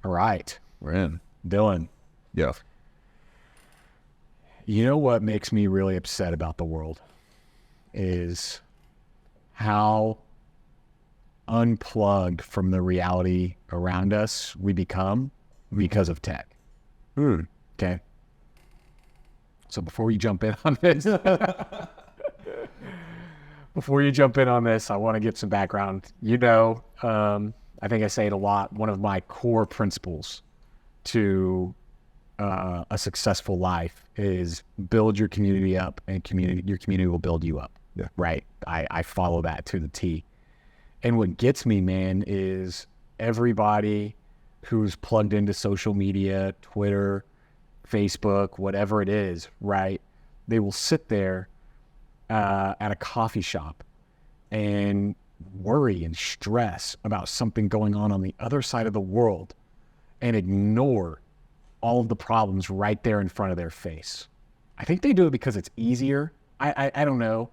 All right. We're in. Dylan, Yeah. you know what makes me really upset about the world is how unplugged from the reality around us we become because of tech. Okay. So before you jump in on this, I want to get some background. I think I say it a lot. One of my core principles to a successful life is build your community up, and your community will build you up. Yeah. Right. I follow that to the T. And what gets me, man, is everybody who's plugged into social media, Twitter, Facebook, whatever it is, right? They will sit there at a coffee shop and worry and stress about something going on the other side of the world and ignore all of the problems right there in front of their face. I think they do it because it's easier. I don't know.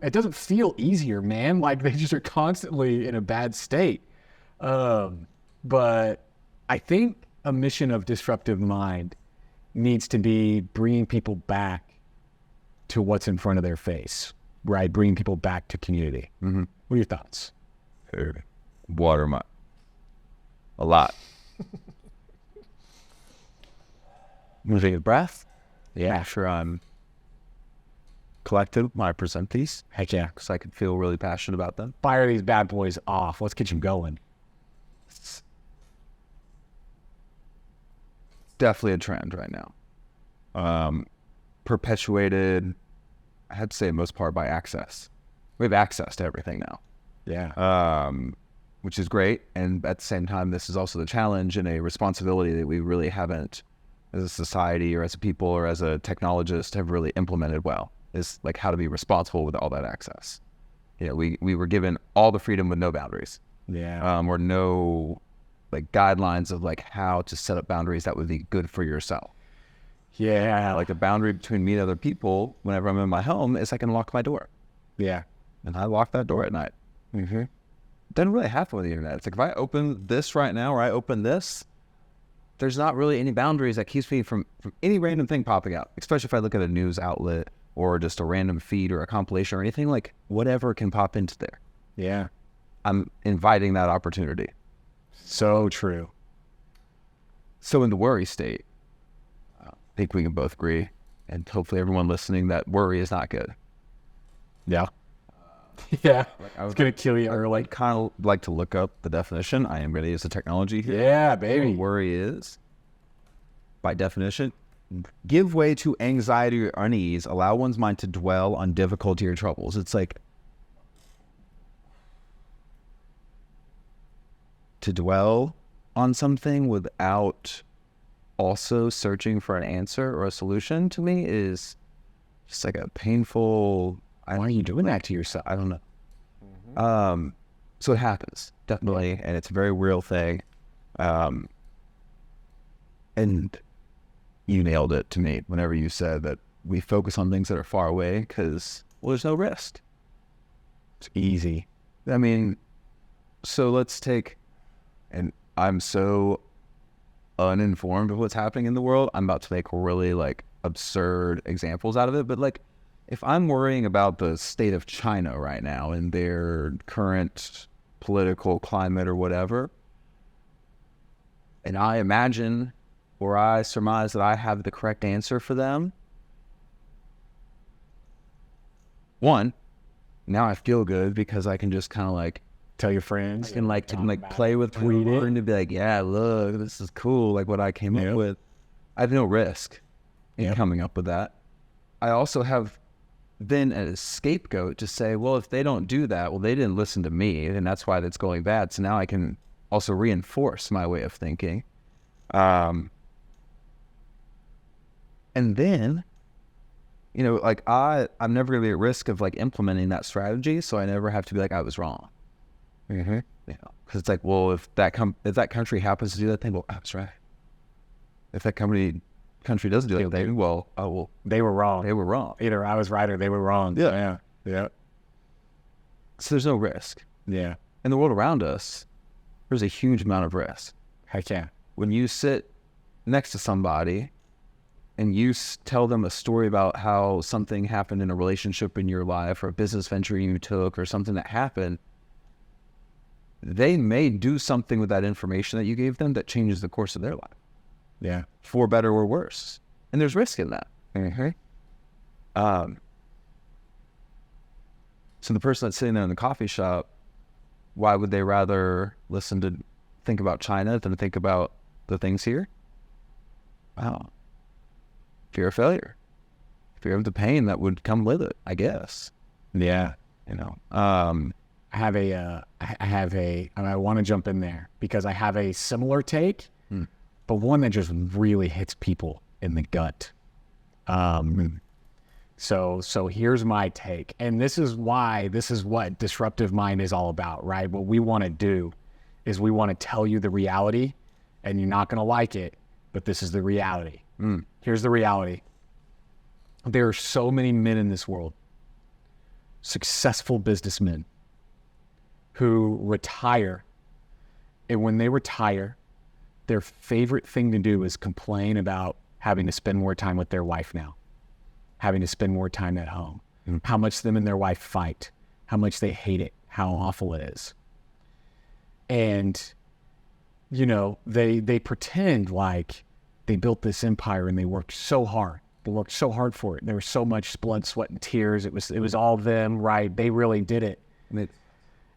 It doesn't feel easier, man. Like they just are constantly in a bad state. But I think a mission of Disruptive Mind needs to be bringing people back to what's in front of their face, right? Bringing people back to community. Mm-hmm. What are your thoughts? Water my a lot. I'm gonna take a breath. Yeah. Make sure I'm collected when I present these, Heck yeah. because I can feel really passionate about them. Fire these bad boys off. Let's get you going. It's definitely a trend right now. Perpetuated, I had to say, most part by access. We have access to everything now. Yeah. Which is great. And at the same time, this is also the challenge and a responsibility that we really haven't, as a society or as a people or as a technologist, have really implemented well, is like how to be responsible with all that access. We were given all the freedom with no boundaries. Yeah. Or no like guidelines of like how to set up boundaries that would be good for yourself. Yeah. Like the boundary between me and other people whenever I'm in my home is I can lock my door. Yeah. And I lock that door at night. Mm-hmm. Doesn't really happen with the internet. It's like if I open this right now or I open this, there's not really any boundaries that keeps me from any random thing popping out, especially if I look at a news outlet or just a random feed or a compilation or anything, like whatever can pop into there. Yeah. I'm inviting that opportunity. So true. So in the worry state, I think we can both agree, and hopefully everyone listening, that worry is not good. Yeah. Yeah. I was It's going to kill you early. kind of like to look up the definition. I am going to use the technology here. Yeah, baby. What worry is, by definition, give way to anxiety or unease, allow one's mind to dwell on difficulty or troubles. It's like to dwell on something without also searching for an answer or a solution, to me, is just like a painful... Why are you doing that to yourself? I don't know. Mm-hmm. So it happens, definitely, and it's a very real thing. And you nailed it to me whenever you said that we focus on things that are far away because, well, there's no risk. It's easy. I mean, so let's take, and I'm so uninformed of what's happening in the world, I'm about to make really like absurd examples out of it, but like, if I'm worrying about the state of China right now and their current political climate or whatever, and I imagine or I surmise that I have the correct answer for them, one, now I feel good because I can just kind of like Tell your friends. I can like play with tweet it and to be like, yeah, look, this is cool, like what I came up with. I have no risk in coming up with that. I also have then a scapegoat to say, well, if they don't do that, well, they didn't listen to me, and that's why that's going bad. So now I can also reinforce my way of thinking. And then, like I'm never going to be at risk of like implementing that strategy, so I never have to be like, I was wrong. Mm-hmm. Because it's like, well, if that country happens to do that thing, well, I was right. If that country doesn't do that thing, well, they were wrong. They were wrong. Either I was right or they were wrong. Yeah. Yeah. So there's no risk. Yeah. In the world around us, there's a huge amount of risk. Heck yeah. When you sit next to somebody and you tell them a story about how something happened in a relationship in your life or a business venture you took or something that happened, they may do something with that information that you gave them that changes the course of their life. Yeah. For better or worse. And there's risk in that. So the person that's sitting there in the coffee shop, why would they rather think about China than think about the things here? Wow. Fear of failure. Fear of the pain that would come with it, I guess. Yeah. I want to jump in there because I have a similar take, but one that just really hits people in the gut. So here's my take. And this is what Disruptive Mind is all about, right? What we want to do is we want to tell you the reality, and you're not going to like it, but this is the reality. Here's the reality. There are so many men in this world, successful businessmen, who retire, and when they retire, their favorite thing to do is complain about having to spend more time with their wife now, having to spend more time at home, how much them and their wife fight, how much they hate it, how awful it is. And, they pretend like they built this empire and they worked so hard. They worked so hard for it. There was so much blood, sweat, and tears. It was all them, right? They really did it.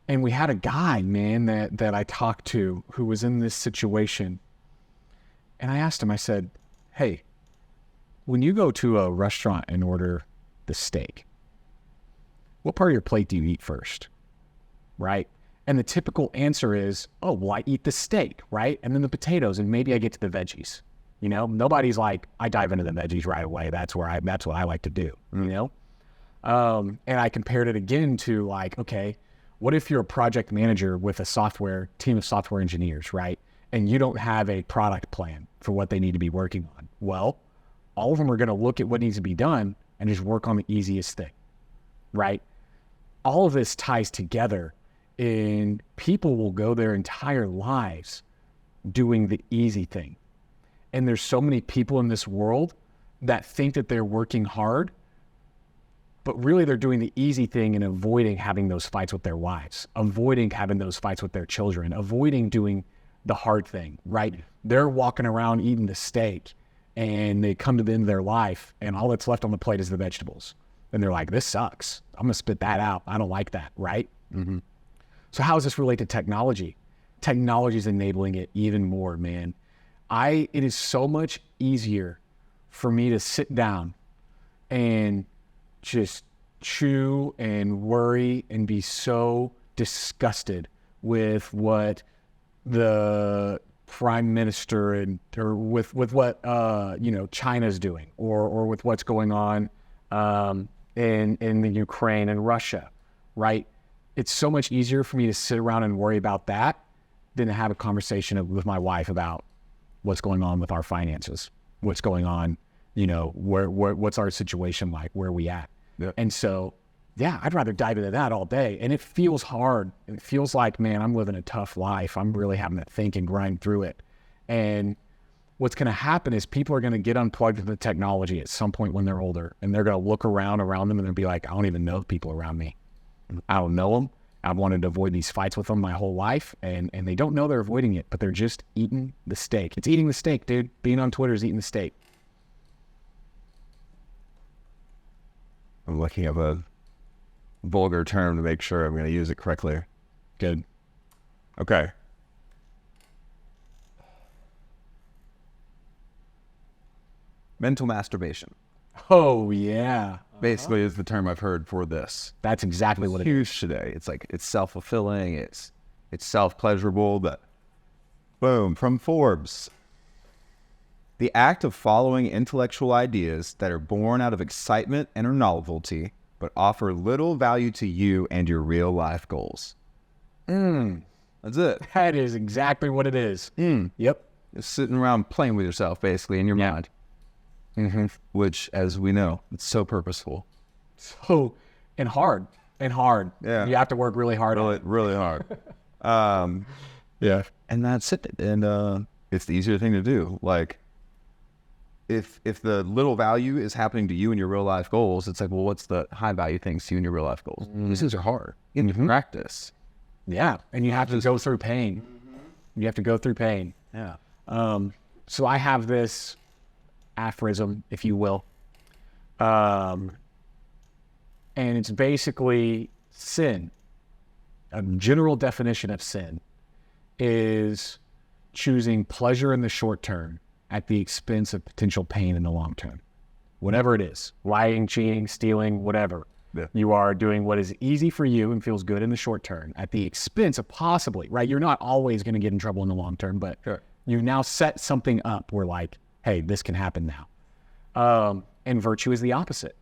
And we had a guy, man, that I talked to who was in this situation. And I asked him, I said, hey, when you go to a restaurant and order the steak, what part of your plate do you eat first? Right? And the typical answer is, oh, well, I eat the steak, right? And then the potatoes, and maybe I get to the veggies. Nobody's like, I dive into the veggies right away. That's what I like to do, And I compared it again to like, okay, what if you're a project manager with a team of software engineers, right? And you don't have a product plan for what they need to be working on. Well, all of them are going to look at what needs to be done and just work on the easiest thing, right? All of this ties together, and people will go their entire lives doing the easy thing. And there's so many people in this world that think that they're working hard, but really they're doing the easy thing and avoiding having those fights with their wives, avoiding having those fights with their children, avoiding doing the hard thing, right? They're walking around eating the steak, and they come to the end of their life and all that's left on the plate is the vegetables. And they're like, this sucks. I'm going to spit that out. I don't like that, right? So how does this relate to technology? Technology is enabling it even more, man. It is so much easier for me to sit down and just chew and worry and be so disgusted with what the prime minister or with what China's doing or with what's going on in the Ukraine and Russia, right? It's so much easier for me to sit around and worry about that than to have a conversation with my wife about what's going on with our finances, what's going on, what's our situation like, where are we at? Yeah. And so, I'd rather dive into that all day. And it feels hard. It feels like, man, I'm living a tough life. I'm really having to think and grind through it. And what's going to happen is people are going to get unplugged from the technology at some point when they're older, and they're going to look around them and they'll be like, I don't even know the people around me. I don't know them. I've wanted to avoid these fights with them my whole life, and they don't know they're avoiding it, but they're just eating the steak. It's eating the steak, dude. Being on Twitter is eating the steak. I'm looking up a vulgar term to make sure I'm going to use it correctly. Good. Okay. Mental masturbation. Oh, yeah. Basically is the term I've heard for this. That's exactly what it is. Huge today. It's like, it's self-fulfilling, it's self-pleasurable, but boom, from Forbes. The act of following intellectual ideas that are born out of excitement and or novelty, but offer little value to you and your real life goals. That's it. That is exactly what it is. Yep. Just sitting around playing with yourself, basically, in your mind. Which, as we know, it's so purposeful. So, and hard. Yeah. You have to work really hard on it. Really hard. Yeah. And that's it. And it's the easier thing to do. Like, if the little value is happening to you in your real life goals, it's like, well, what's the high value things to you in your real life goals? These things are hard. You have to practice. Yeah. And you have to go through pain. You have to go through pain. Yeah. So I have this aphorism, if you will. And it's basically sin. A general definition of sin is choosing pleasure in the short term at the expense of potential pain in the long term. Whatever it is, lying, cheating, stealing, whatever. Yeah. You are doing what is easy for you and feels good in the short term at the expense of possibly, right? You're not always going to get in trouble in the long term, but you now set something up where like, hey, this can happen now. And virtue is the opposite,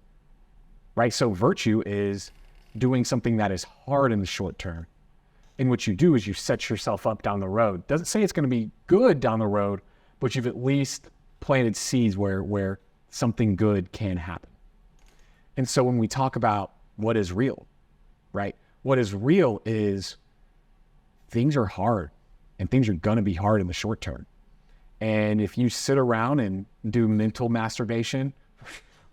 right? So virtue is doing something that is hard in the short term. And what you do is you set yourself up down the road. Doesn't say it's going to be good down the road, but you've at least planted seeds where something good can happen. And so when we talk about what is real, right? What is real is things are hard and things are going to be hard in the short term. And if you sit around and do mental masturbation,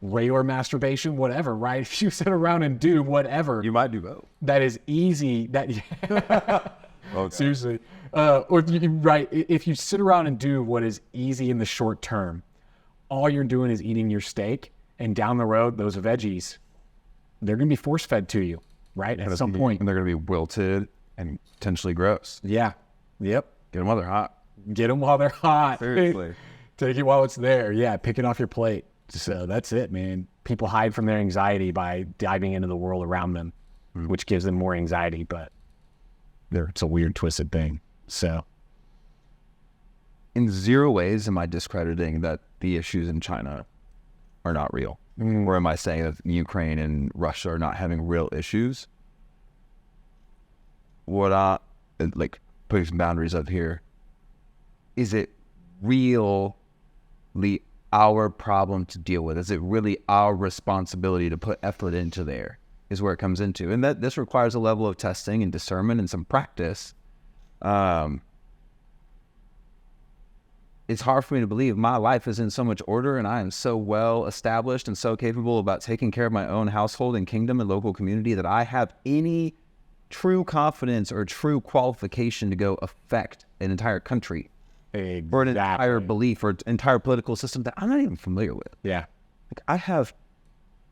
regular masturbation, whatever, right? If you sit around and do whatever, You might do both. that is easy, that Okay. seriously, right? If you sit around and do what is easy in the short term, all you're doing is eating your steak, and down the road, those veggies, they're going to be force fed to you, right? At some point. And they're going to be wilted and potentially gross. Yeah. Yep. Get them while they're hot. Get them while they're hot. Seriously. Take it while it's there. Yeah. Pick it off your plate. So that's it, man. People hide from their anxiety by diving into the world around them, which gives them more anxiety, but it's a weird, twisted thing. So. In zero ways am I discrediting that the issues in China are not real. Or am I saying that Ukraine and Russia are not having real issues? What like putting some boundaries up here, is it really our problem to deal with? Is it really our responsibility to put effort into there is where it comes into? And that this requires a level of testing and discernment and some practice. It's hard for me to believe my life is in so much order and I am so well established and so capable about taking care of my own household and kingdom and local community that I have any true confidence or true qualification to go affect an entire country or an entire belief or entire political system that I'm not even familiar with. Yeah. Like, I have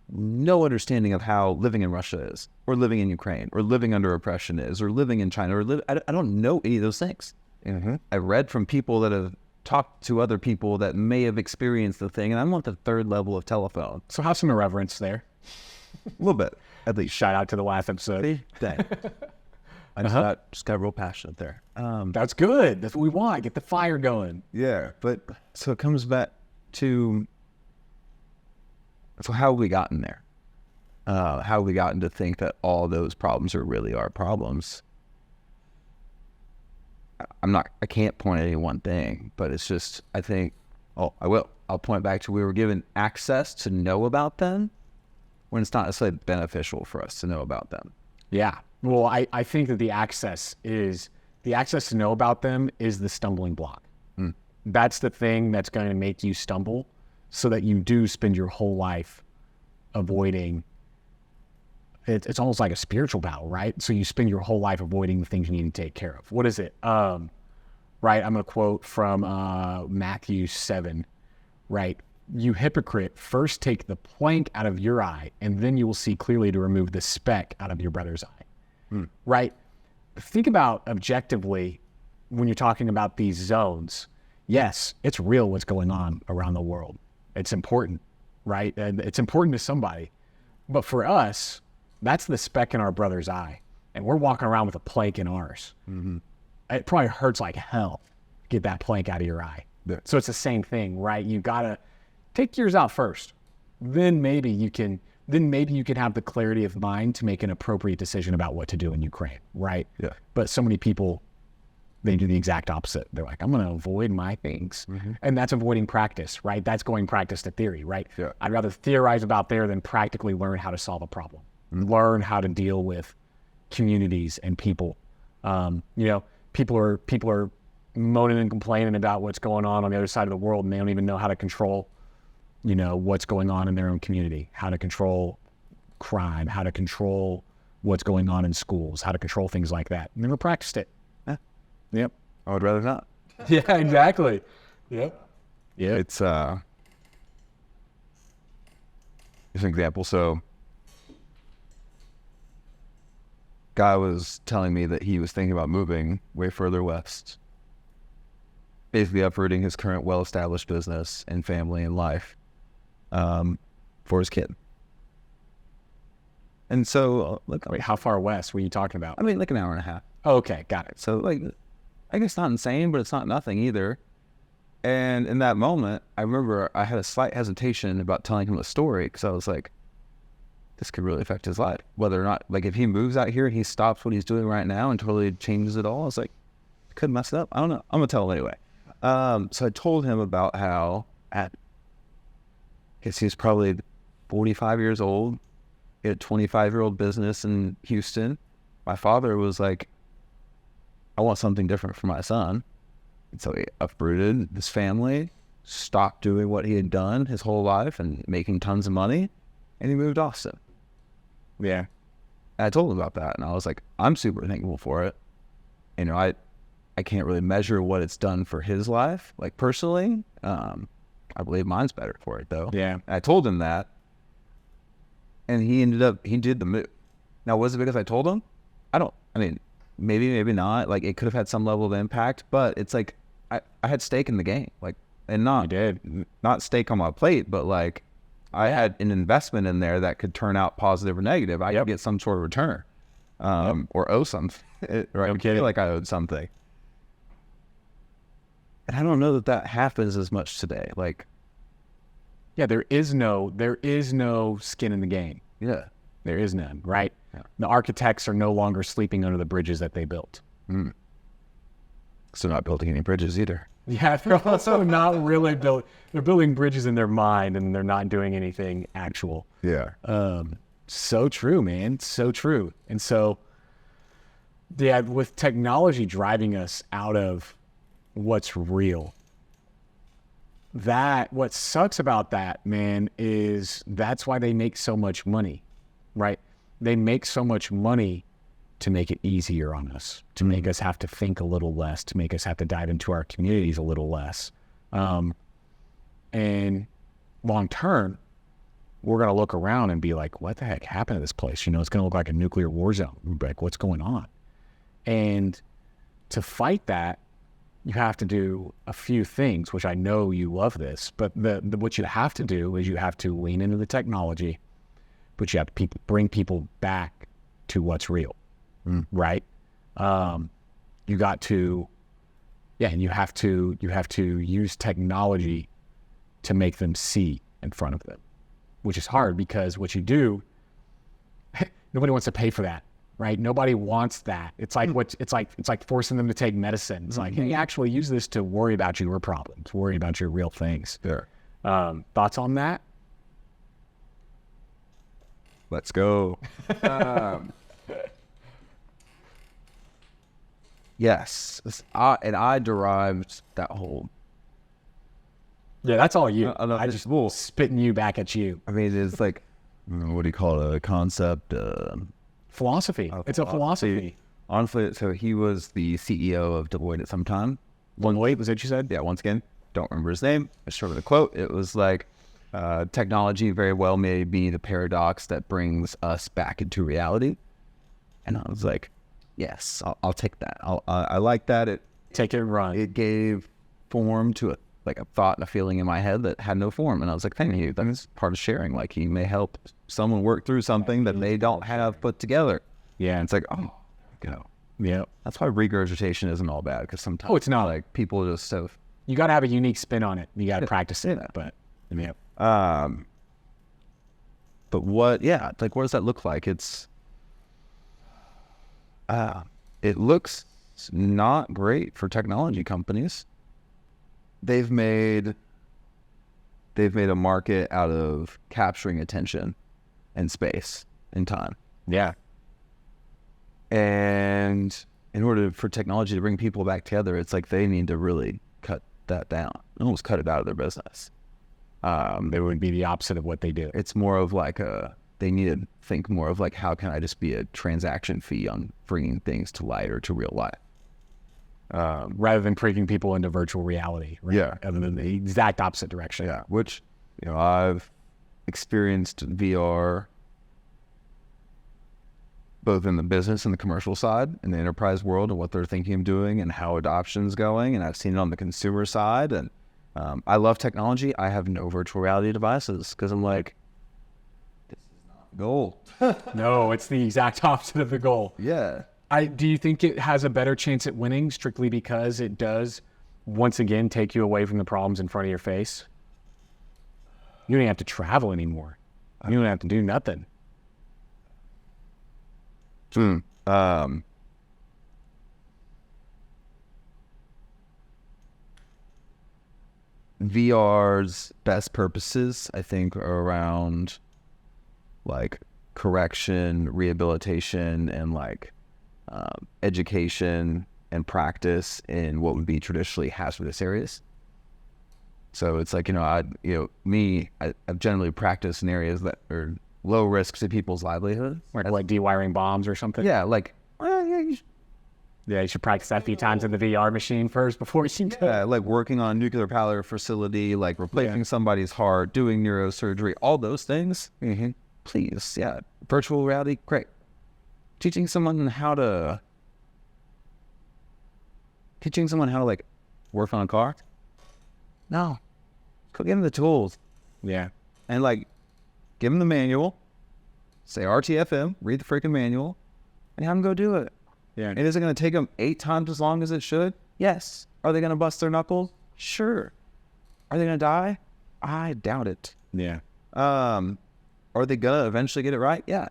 no understanding of how living in Russia is, or living in Ukraine, or living under oppression is, or living in China, or I don't know any of those things. I read from people that have talked to other people that may have experienced the thing, and I'm on the third level of telephone. So have some irreverence there. A little bit, at least. Shout out to the last episode. Dang. I just got real passionate there. That's good. That's what we want. Get the fire going. Yeah, but so it comes back to, so how have we gotten there? How have we gotten to think that all those problems are really our problems? I can't point at any one thing, but it's just, I think, I'll point back to we were given access to know about them when it's not necessarily beneficial for us to know about them. Yeah. Well, I think that the access to know about them is the stumbling block. That's the thing that's going to make you stumble so that you do spend your whole life avoiding. It's almost like a spiritual battle, right? So you spend your whole life avoiding the things you need to take care of. What is it? Right, I'm going to quote from Matthew 7, right? You hypocrite, first take the plank out of your eye, and then you will see clearly to remove the speck out of your brother's eye, right? Think about objectively when you're talking about these zones. Yes, it's real what's going on around the world. It's important, right? And it's important to somebody. But for us, that's the speck in our brother's eye. And we're walking around with a plank in ours. It probably hurts like hell to get that plank out of your eye. Yeah. So it's the same thing, right? You got to take yours out first. Then maybe you can have the clarity of mind to make an appropriate decision about what to do in Ukraine, right? Yeah. But so many people, they do the exact opposite. They're like, I'm going to avoid my things. And that's avoiding practice, right? That's going practice to theory, right? Yeah. I'd rather theorize about there than practically learn how to solve a problem, learn how to deal with communities and people. people are moaning and complaining about what's going on the other side of the world, and they don't even know how to control, what's going on in their own community, how to control crime, how to control what's going on in schools, how to control things like that. Never practiced it. Yeah. Yep. I would rather not. Yeah, exactly. Yep. Yeah. It's an example. So guy was telling me that he was thinking about moving way further west, basically uprooting his current well-established business and family and life for his kid. And so, look, Wait, how far west were you talking about? I mean, like an hour and a half. Oh, okay, got it. So, like, I guess not insane, but it's not nothing either. And in that moment, I remember I had a slight hesitation about telling him the story, because I was like, this could really affect his life. Whether or not, like, if he moves out here and he stops what he's doing right now and totally changes it all, I was like, could mess it up. I don't know. I'm going to tell him anyway. So I told him about how I guess he was probably 45 years old. He had a 25-year-old business in Houston. My father was like, I want something different for my son. And so he uprooted his family, stopped doing what he had done his whole life and making tons of money, and he moved to Austin. Yeah. And I told him about that, and I was like, I'm super thankful for it. I can't really measure what it's done for his life, like personally. I believe mine's better for it, though. Yeah. And I told him that, and he did the move. Now, was it because I told him? Maybe not. Like, it could have had some level of impact, but it's like, I had stake in the game, like, and not stake on my plate, but like, I had an investment in there that could turn out positive or negative. I could get some sort of return, or owe something, right? I feel like I owed something. And I don't know that happens as much today. Like, yeah, there is no skin in the game. Yeah. There is none, right? Yeah. The architects are no longer sleeping under the bridges that they built. So not building any bridges either. Yeah, they're also not really they're building bridges in their mind, and they're not doing anything actual. Yeah. So true, man. So true. And so, yeah, with technology driving us out of what's real, what sucks about that, man, is that's why they make so much money, right? They make so much money to make it easier on us, to make us have to think a little less, to make us have to dive into our communities a little less. And long term, we're going to look around and be like, what the heck happened to this place? It's going to look like a nuclear war zone. We're like, what's going on? And to fight that, you have to do a few things, which I know you love this, but what you have to do is you have to lean into the technology, but you have to bring people back to what's real, right? You got to, and you have to use technology to make them see in front of them, which is hard because what you do, nobody wants to pay for that, right? Nobody wants that. It's like it's like forcing them to take medicine. It's like, hey, actually use this to worry about your problems, worry about your real things. There. Thoughts on that? Let's go. Yes. I derived that whole. Yeah, that's all you. I just spitting you back at you. I mean, it's like, what do you call it? A concept? Philosophy. It's a philosophy. Honestly, so he was the CEO of Deloitte at some time. Deloitte, was that what you said? Yeah, once again, don't remember his name. I just remember the quote. It was like, technology very well may be the paradox that brings us back into reality. And I was like, yes, I'll take that. I like that. Take it and run. It gave form to a thought and a feeling in my head that had no form. And I was like, thank you. That's part of sharing. Like, he may help someone work through something that they don't have put together. Yeah. And it's like, oh, go. Yeah. That's why regurgitation isn't all bad, because sometimes it's not. Like, people just you got to have a unique spin on it. You got to practice it. But yeah. But what does that look like? It looks not great for technology companies. They've made a market out of capturing attention and space and time. Yeah. And in order for technology to bring people back together, it's like they need to really cut that down, almost cut it out of their business. It would be the opposite of what they do. It's more of like they need to think more of like, how can I just be a transaction fee on bringing things to light or to real life? Rather than bringing people into virtual reality. Right? Yeah. Other than the exact opposite direction. Yeah. Which, I've experienced VR both in the business and the commercial side, in the enterprise world, and what they're thinking of doing and how adoption's going. And I've seen it on the consumer side. And I love technology. I have no virtual reality devices because I'm like, this is not the goal. No, it's the exact opposite of the goal. Yeah. Do you think it has a better chance at winning strictly because it does, once again, take you away from the problems in front of your face? You don't have to travel anymore. You don't have to do nothing. VR's best purposes, I think, are around like correction, rehabilitation, and like education and practice in what would be traditionally hazardous areas. So it's like, I've generally practiced in areas that are low risk to people's livelihoods. Like dewiring bombs or something? Yeah, like, you should practice that a few times in the VR machine first before you go. Yeah, like working on a nuclear power facility, like replacing somebody's heart, doing neurosurgery, all those things. Mm-hmm. Please, virtual reality, great. Teaching someone how to like work on a car? No. Go give them the tools. Yeah. And like, give them the manual, say RTFM, read the freaking manual, and have them go do it. Yeah. And is it going to take them 8 times as long as it should? Yes. Are they going to bust their knuckles? Sure. Are they going to die? I doubt it. Yeah. Are they going to eventually get it right? Yeah.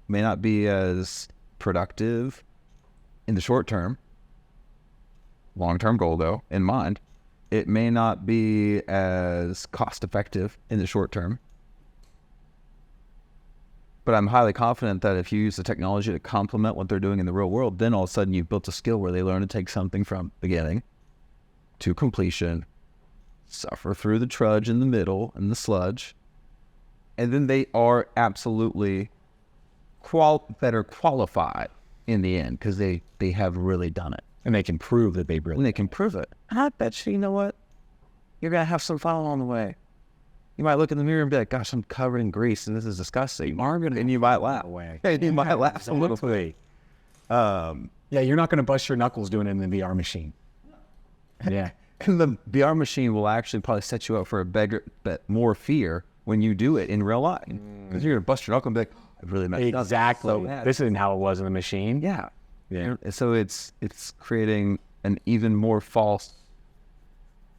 May not be as productive in the short term. Long-term goal, though, in mind. It may not be as cost-effective in the short term. But I'm highly confident that if you use the technology to complement what they're doing in the real world, then all of a sudden you've built a skill where they learn to take something from beginning to completion, suffer through the trudge in the middle and the sludge, and then they are absolutely better qualified in the end because they have really done it. And they can prove that they've really And they can prove it. And I bet you know what? You're going to have some fun along the way. You might look in the mirror and be like, gosh, I'm covered in grease and this is disgusting. And you might laugh. You might laugh a little bit. You're not going to bust your knuckles doing it in the VR machine. Yeah. And the VR machine will actually probably set you up for a bigger, but more fear when you do it in real life. Because you're going to bust your knuckle and be like, I really messed up. Exactly. So this isn't how it was in the machine. Yeah. Yeah. So it's creating an even more false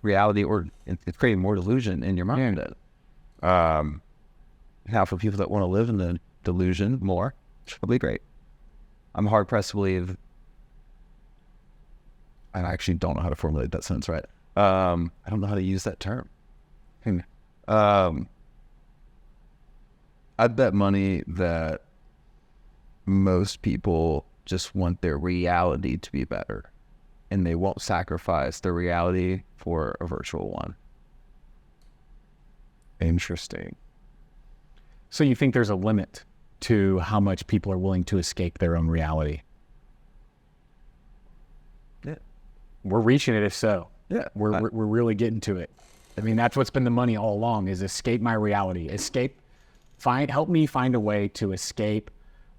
reality, or it's creating more delusion in your mind. Now for people that want to live in the delusion more, it's probably great. I'm hard pressed to believe. I actually don't know how to formulate that sentence right. I don't know how to use that term. I'd bet money that most people just want their reality to be better, and they won't sacrifice their reality for a virtual one. Interesting. So you think there's a limit to how much people are willing to escape their own reality? Yeah. We're reaching it if so. Yeah. We're really getting to it. I mean, that's what's been the money all along, is escape my reality. Help me find a way to escape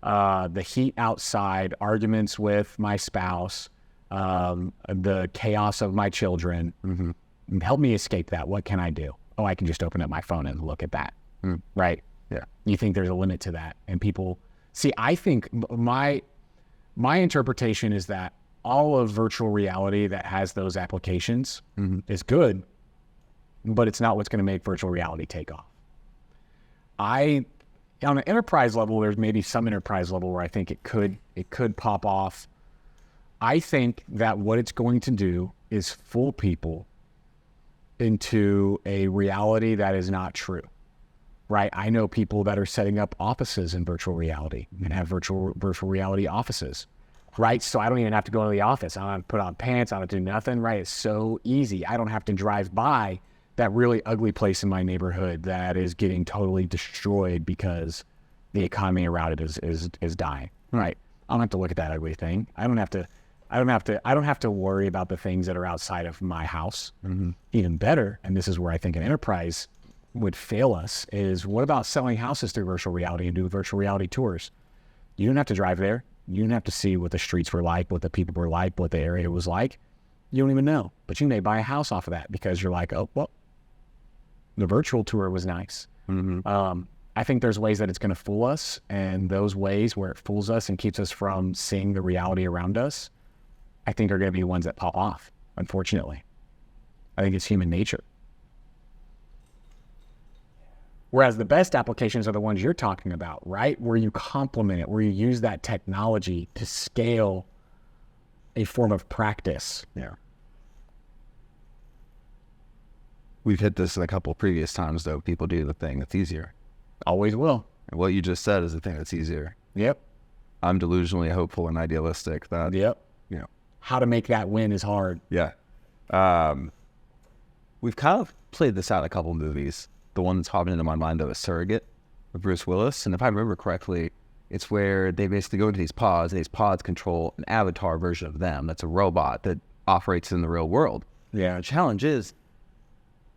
the heat outside, arguments with my spouse, the chaos of my children. Mm-hmm. Help me escape that. What can I do? Oh, I can just open up my phone and look at that. Right? Yeah. You think there's a limit to that? And people see, I think my interpretation is that all of virtual reality that has those applications is good, but it's not what's going to make virtual reality take off. On an enterprise level, there's maybe some enterprise level where I think it could pop off. I think that what it's going to do is fool people into a reality that is not true, right? I know people that are setting up offices in virtual reality and have virtual reality offices. right? So I don't even have to go to the office. I don't have to put on pants. I don't have to do nothing, right? It's so easy. I don't have to drive by that really ugly place in my neighborhood that is getting totally destroyed because the economy around it is dying, right? I don't have to look at that ugly thing. I don't have to worry about the things that are outside of my house. Even better, and this is where I think an enterprise would fail us, is what about selling houses through virtual reality and do virtual reality tours? You don't have to drive there. You don't have to see what the streets were like, what the people were like, what the area was like. You don't even know. But you may buy a house off of that because you're like, oh, well, the virtual tour was nice. I think there's ways that it's going to fool us, and those ways where it fools us and keeps us from seeing the reality around us, I think are going to be the ones that pop off, unfortunately. I think it's human nature. Whereas the best applications are the ones you're talking about, right? Where you complement it, where you use that technology to scale a form of practice. Yeah. We've hit this a couple previous times, though. People do the thing that's easier. Always will. And what you just said is the thing that's easier. Yep. I'm delusionally hopeful and idealistic that, Yep. you know. How to make that win is hard. Yeah. We've kind of played this out in a couple movies. The one that's hopping into my mind, though, is Surrogate with Bruce Willis. And if I remember correctly, it's where they basically go into these pods, and these pods control an avatar version of them. That's a robot that operates in the real world. Yeah. The challenge is,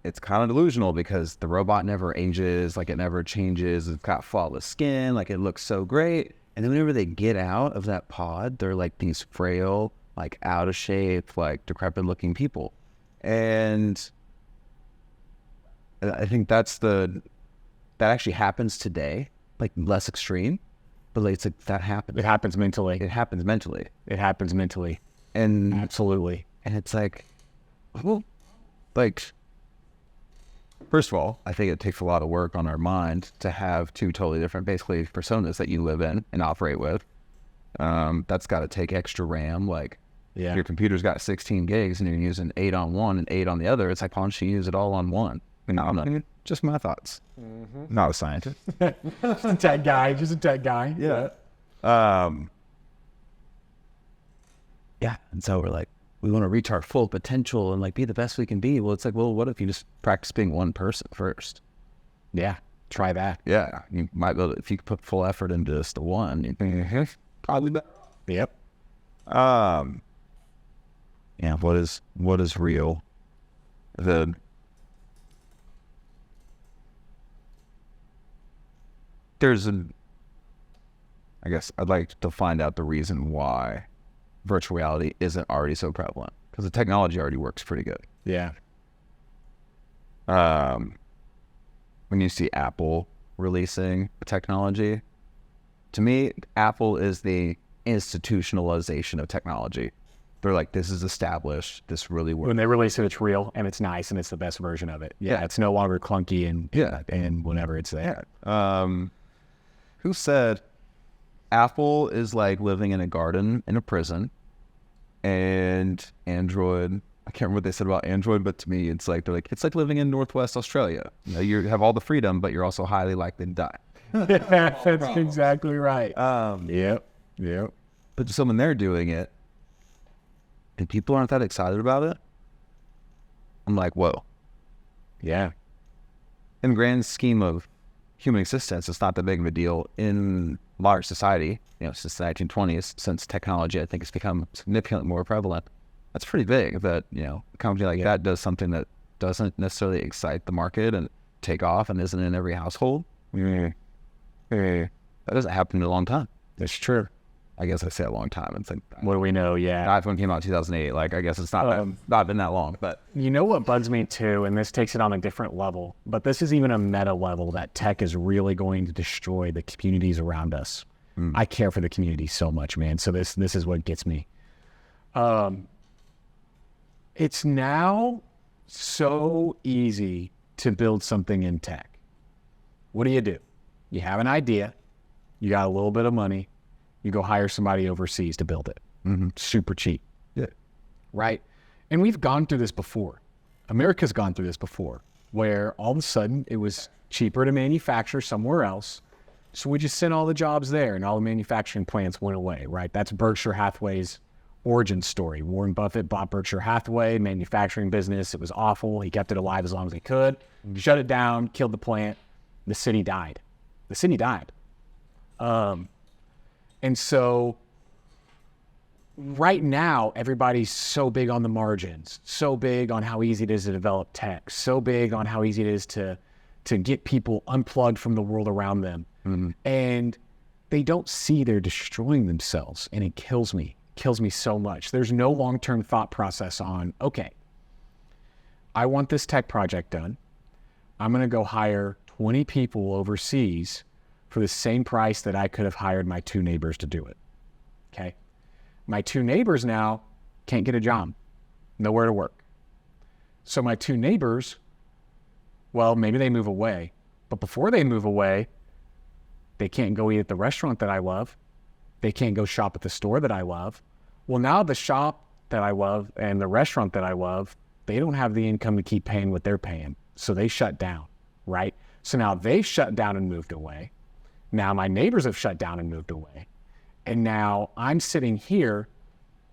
it's kind of delusional because the robot never ages, like it never changes. It's got flawless skin, like it looks so great. And then whenever they get out of that pod, they're like these frail, like out of shape, like decrepit looking people. And I think that actually happens today, like less extreme, but like it's like that happens. It happens mentally. It happens mentally. It happens mentally. And Absolutely. And it's like, well, like, first of all, I think it takes a lot of work on our mind to have two totally different, basically, personas that you live in and operate with. That's got to take extra RAM. Like, Yeah. your computer's got 16 gigs and you're using 8 on one and 8 on the other. It's like, why don't you use it all on one? No, I'm not even, just my thoughts. Not a scientist. Just a tech guy. Just a tech guy. Yeah. Yeah. And so we're like, we want to reach our full potential and like be the best we can be. Well, it's like, well, what if you just practice being one person first? Yeah. Try that. Yeah. You might be able to, if you put full effort into just the one, you probably better. Yep. Yeah. What is real? I guess I'd like to find out the reason why virtual reality isn't already so prevalent, because the technology already works pretty good. Yeah. When you see Apple releasing technology, to me, Apple is the institutionalization of technology. They're like, this is established, this really works. When they release it, it's real and it's nice and it's the best version of it. Yeah. It's no longer clunky and whenever it's there. Who said Apple is like living in a garden in a prison, and Android, I can't remember what they said about Android, but to me, it's like, it's like living in Northwest Australia. You know, you have all the freedom, but you're also highly likely to die. That's exactly right. Yep. But so when they're doing it, and people aren't that excited about it, I'm like, whoa. Yeah. In the grand scheme of human existence, it's not that big of a deal in large society. You know, since the 1920s, since technology, I think, has become significantly more prevalent. That's pretty big that, you know, a company like that does something that doesn't necessarily excite the market and take off and isn't in every household. That doesn't happen in a long time. That's true. I guess I say a long time. It's like, What do we know? Yeah. iPhone came out in 2008. Like, I guess it's not been that long. But You know what bugs me too, and this takes it on a different level, but this is even a meta level, that tech is really going to destroy the communities around us. I care for the community so much, man. So this is what gets me. It's now so easy to build something in tech. What do? You have an idea, you got a little bit of money, you go hire somebody overseas to build it. Super cheap. Yeah. Right? And we've gone through this before. America's gone through this before, where all of a sudden it was cheaper to manufacture somewhere else. So we just sent all the jobs there, and all the manufacturing plants went away, right? That's Berkshire Hathaway's origin story. Warren Buffett bought Berkshire Hathaway, manufacturing business. It was awful. He kept it alive as long as he could, shut it down, killed the plant. The city died. The city died. And so right now, everybody's so big on the margins, so big on how easy it is to develop tech, so big on how easy it is to get people unplugged from the world around them. And they don't see they're destroying themselves, and it kills me so much. There's no long-term thought process on, okay, I want this tech project done. I'm going to go hire 20 people overseas for the same price that I could have hired my 2 neighbors to do it. Okay. My 2 neighbors now can't get a job, nowhere to work. So my 2 neighbors, well, maybe they move away, but before they move away, they can't go eat at the restaurant that I love. They can't go shop at the store that I love. Well, now the shop that I love and the restaurant that I love, they don't have the income to keep paying what they're paying. So they shut down, right? So now they've shut down and moved away. Now my neighbors have shut down and moved away. And now I'm sitting here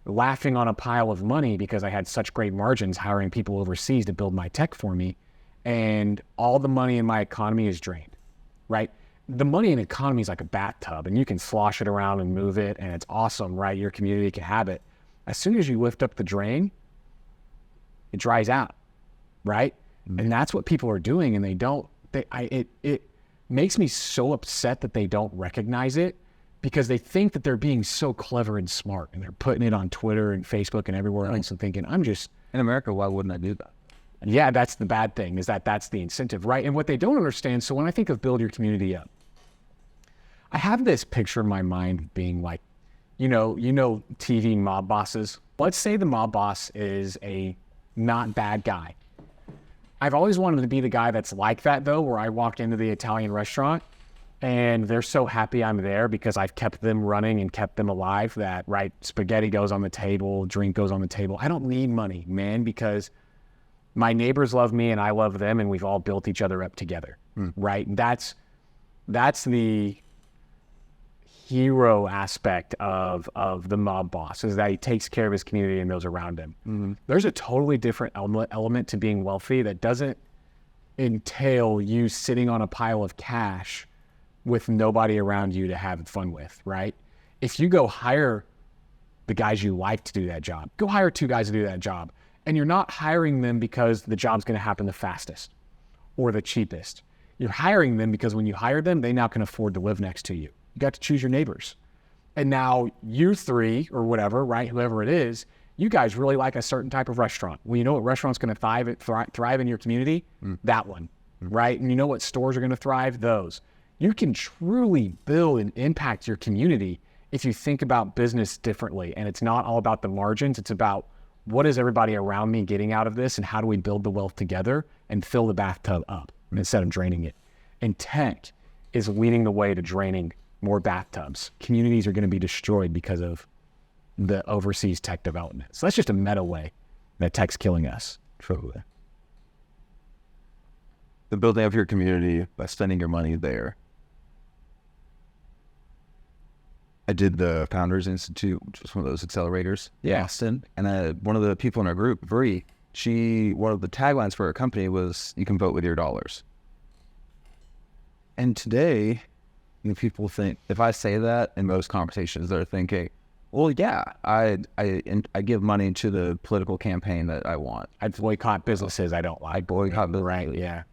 laughing on a pile of money because I had such great margins hiring people overseas to build my tech for me. And all the money in my economy is drained, right? The money in economy is like a bathtub, and you can slosh it around and move it, and it's awesome, right? Your community can have it. As soon as you lift up the drain, it dries out, right? And that's what people are doing, and it makes me so upset that they don't recognize it, because they think that they're being so clever and smart, and they're putting it on Twitter and Facebook and everywhere else and thinking, In America, why wouldn't I do that? Yeah, that's the bad thing, is that's the incentive, right? And what they don't understand, so when I think of build your community up, I have this picture in my mind being like, you know TV mob bosses. Let's say the mob boss is a not bad guy. I've always wanted to be the guy that's like that, though, where I walk into the Italian restaurant and they're so happy I'm there because I've kept them running and kept them alive that, right, spaghetti goes on the table, drink goes on the table. I don't need money, man, because my neighbors love me and I love them, and we've all built each other up together, right? And that's the hero aspect of the mob boss, is that he takes care of his community and those around him. There's a totally different element to being wealthy that doesn't entail you sitting on a pile of cash with nobody around you to have fun with, right? If you go hire the guys you like to do that job, go hire 2 guys to do that job, and you're not hiring them because the job's going to happen the fastest or the cheapest. You're hiring them because when you hire them, they now can afford to live next to you. You got to choose your neighbors. And now you 3 or whatever, right, whoever it is, you guys really like a certain type of restaurant. Well, you know what restaurant's going to thrive in your community? That one, right? And you know what stores are going to thrive? Those. You can truly build and impact your community if you think about business differently. And it's not all about the margins. It's about, what is everybody around me getting out of this, and how do we build the wealth together and fill the bathtub up instead of draining it? And tech is leading the way to draining more bathtubs. Communities are going to be destroyed because of the overseas tech development. So that's just a meta way that tech's killing us. Totally. The building of your community by spending your money there. I did the Founders Institute, which was one of those accelerators in Austin. And one of the people in our group, Bree, one of the taglines for her company was, you can vote with your dollars. And today, people think, if I say that in most conversations, they're thinking, well, yeah, I give money to the political campaign that I want. I boycott businesses I don't like. Boycott businesses. Right, yeah.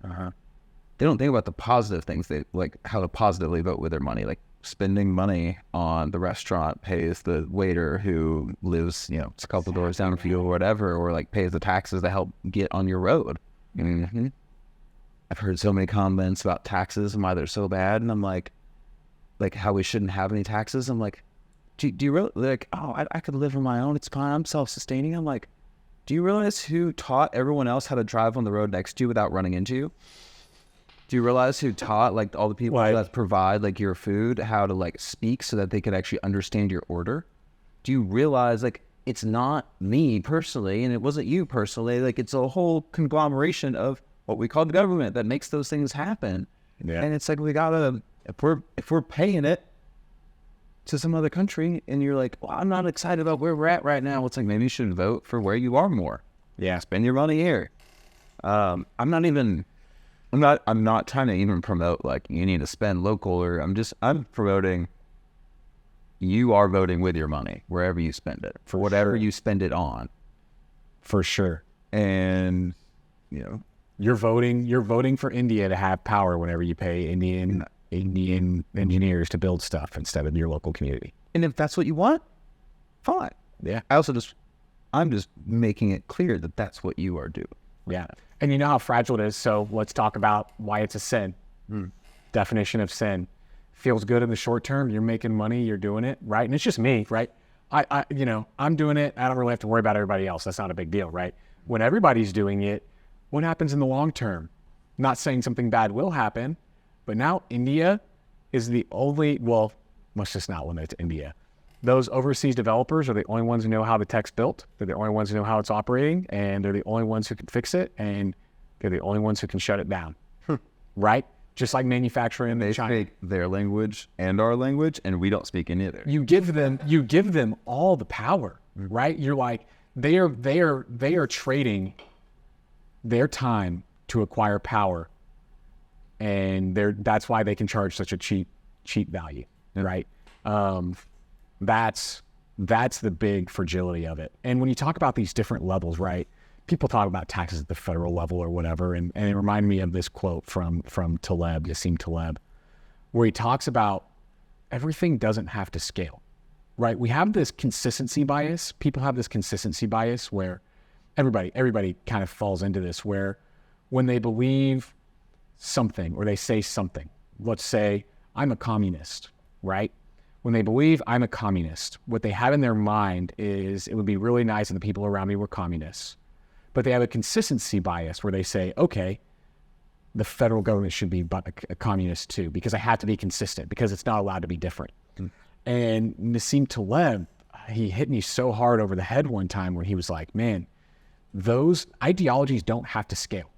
They don't think about the positive things, like how to positively vote with their money. Like, spending money on the restaurant pays the waiter who lives, a couple doors down from you or whatever, or like pays the taxes to help get on your road. I've heard so many comments about taxes and why they're so bad, and I'm like how we shouldn't have any taxes. I'm like, do you really, like, oh, I could live on my own, it's fine, I'm self-sustaining. I'm like, do you realize who taught everyone else how to drive on the road next to you without running into you? Do you realize who taught, like, all the people that provide, like, your food, how to, like, speak so that they could actually understand your order? Do you realize, like, it's not me personally, and it wasn't you personally, like, it's a whole conglomeration of what we call the government that makes those things happen. Yeah. And it's like, we gotta if we're paying it to some other country, and you're like, well, I'm not excited about where we're at right now. It's like, maybe you should vote for where you are more. Yeah. Spend your money here. I'm not trying to even promote like you need to spend local, or I'm promoting you are voting with your money wherever you spend it for whatever you spend it on. For sure. And you're voting for India to have power whenever you pay Indian engineers to build stuff instead of your local community. And if that's what you want, fine. Yeah. I'm just making it clear that that's what you are doing. Yeah. And you know how fragile it is. So let's talk about why it's a sin. Definition of sin. Feels good in the short term. You're making money. You're doing it. Right. And it's just me. Right. I'm doing it. I don't really have to worry about everybody else. That's not a big deal. Right. When everybody's doing it, what happens in the long term? Not saying something bad will happen, but now India is the only, well, let's just not limit it to India. Those overseas developers are the only ones who know how the tech's built. They're the only ones who know how it's operating, and they're the only ones who can fix it, and they're the only ones who can shut it down. Right? Just like manufacturing in China. They speak their language and our language, and we don't speak any either. You give them all the power, right? You're like, they are trading their time to acquire power, and that's why they can charge such a cheap value, right? That's the big fragility of it. And when you talk about these different levels, right? People talk about taxes at the federal level or whatever, and it reminded me of this quote from Taleb, Nassim Taleb, where he talks about everything doesn't have to scale, right? We have this consistency bias. People have this consistency bias where everybody kind of falls into this, where when they believe something or they say something, let's say, I'm a communist, right? When they believe I'm a communist, what they have in their mind is it would be really nice if the people around me were communists. But they have a consistency bias where they say, okay, the federal government should be a communist too, because I have to be consistent, because it's not allowed to be different. And Nassim Taleb, he hit me so hard over the head one time where he was like, man, those ideologies don't have to scale.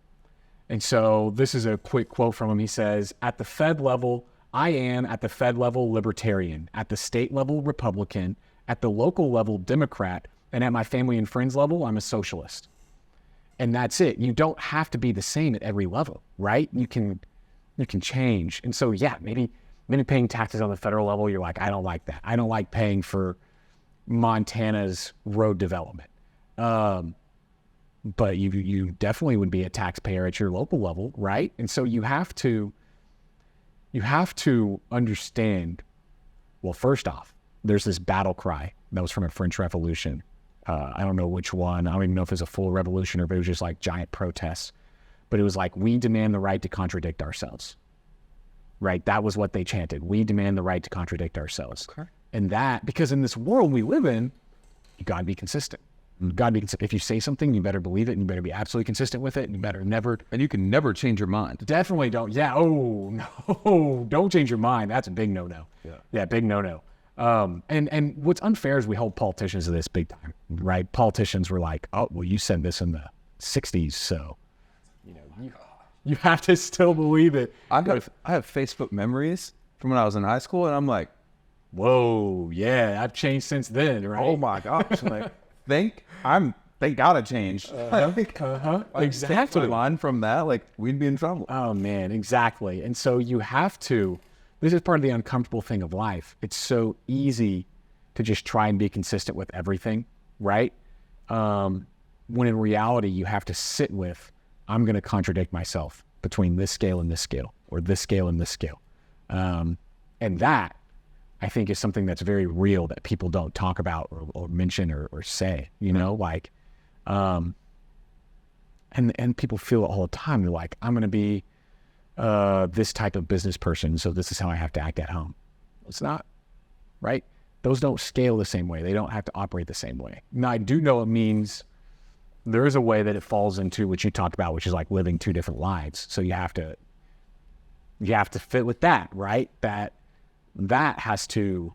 And so this is a quick quote from him. He says, at the Fed level, I am at the Fed level libertarian, at the state level Republican, at the local level Democrat, and at my family and friends level, I'm a socialist. And that's it. You don't have to be the same at every level, right? You can change. And so, yeah, maybe paying taxes on the federal level, you're like, I don't like that. I don't like paying for Montana's road development. But you definitely would be a taxpayer at your local level, right? And so you have to understand, well, first off, there's this battle cry that was from a French Revolution. I don't know which one. I don't even know if it was a full revolution or if it was just like giant protests. But it was like, we demand the right to contradict ourselves. Right? That was what they chanted. We demand the right to contradict ourselves. Okay. And that, because in this world we live in, you got to be consistent. You got to be consistent. If you say something, you better believe it, and you better be absolutely consistent with it, and you better never... And you can never change your mind. Definitely don't. Yeah. Oh, no. Don't change your mind. That's a big no-no. Yeah, big no-no. And what's unfair is we hold politicians to this big time, right? Politicians were like, oh, well, you said this in the 60s, so, you have to still believe it. I have Facebook memories from when I was in high school, and I'm like, whoa, yeah, I've changed since then, right? oh my gosh. Like, they gotta change. Exactly. Line from that, like, we'd be in trouble. Oh man, exactly. And so you have to, this is part of the uncomfortable thing of life. It's so easy to just try and be consistent with everything, right? When in reality, you have to sit with, I'm going to contradict myself between this scale and this scale, or this scale and this scale. And that, I think, is something that's very real that people don't talk about or mention or say, like, and people feel it all the time. They're like, I'm going to be this type of business person, so this is how I have to act at home. It's not, right? Those don't scale the same way. They don't have to operate the same way. Now, I do know it means there is a way that it falls into what you talked about, which is like living two different lives. So you have to fit with that, right? That has to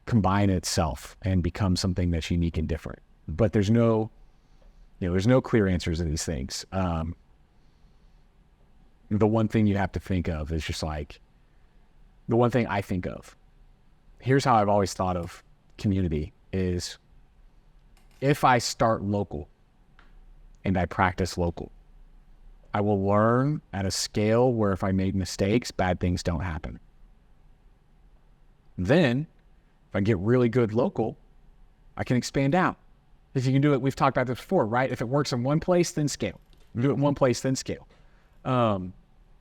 combine itself and become something that's unique and different. But there's no clear answers to these things. the one thing you have to think of is just like, the one thing I think of, here's how I've always thought of community is, if I start local and I practice local, I will learn at a scale where if I made mistakes, bad things don't happen. Then, if I get really good local, I can expand out. If you can do it, we've talked about this before, right? If it works in one place, then scale. Do it in one place, then scale.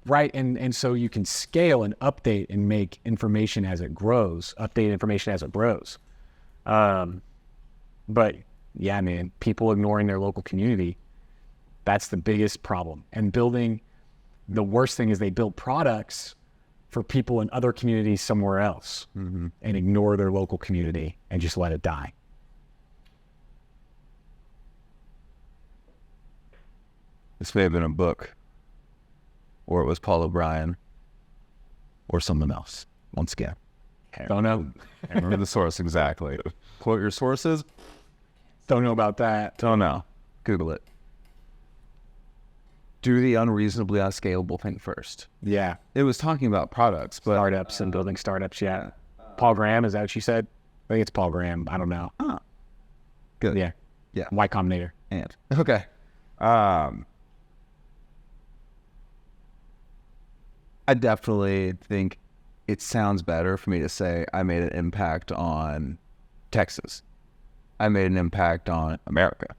Right? And so you can scale and update and make information as it grows, update information as it grows. But yeah, man, people ignoring their local community, that's the biggest problem. And the worst thing is they build products for people in other communities somewhere else and ignore their local community and just let it die. This may have been a book, or it was Paul O'Brien, or someone else. Once again, Don't know. I remember the source exactly. Quote your sources. Don't know about that. Don't know. Google it. Do the unreasonably unscalable thing first. Yeah. It was talking about products, but Startups and building startups, yeah. Paul Graham, is that what you said? I think it's Paul Graham. I don't know. good. Yeah. Yeah. Y Combinator. And okay. I definitely think it sounds better for me to say I made an impact on Texas. I made an impact on America.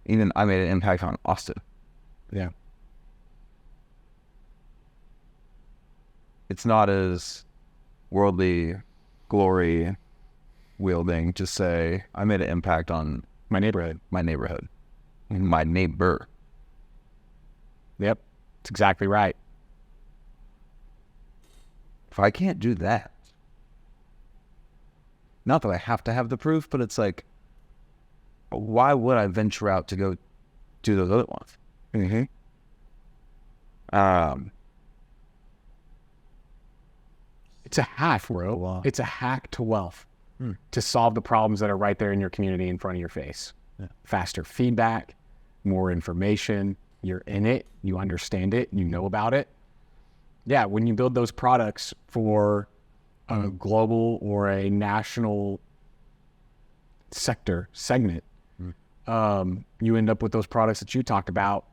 Even I made an impact on Austin. Yeah. It's not as worldly glory wielding to say I made an impact on My neighborhood. my neighborhood, my neighbor. Yep. That's exactly right. If I can't do that, not that I have to have the proof, but it's like, why would I venture out to go do those other ones? It's a hack, bro. Wow. It's a hack to wealth to solve the problems that are right there in your community in front of your face. Yeah. Faster feedback, more information. You're in it. You understand it. You know about it. Yeah, when you build those products for a global or a national segment, you end up with those products that you talked about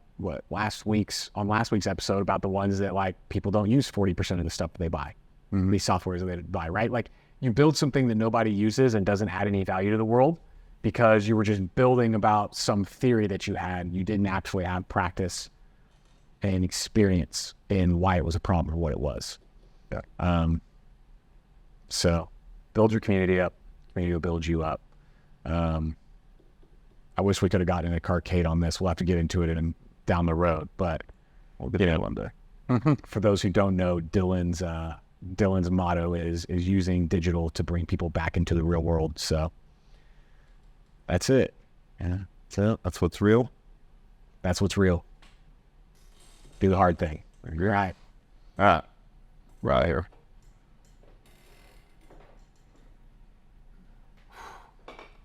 last week's episode about the ones that like people don't use 40% of the stuff that they buy, these softwares that they buy, right? Like you build something that nobody uses and doesn't add any value to the world because you were just building about some theory that you had. You didn't actually have practice and experience in why it was a problem or what it was. Yeah. So build your community up. Community will build you up. I wish we could have gotten an arcade on this. We'll have to get into it down the road. But We'll get there one day. for those who don't know, Dylan's motto is using digital to bring people back into the real world. So that's it. Yeah. That's what's real. That's what's real. Do the hard thing. You're right. All right. We're out here.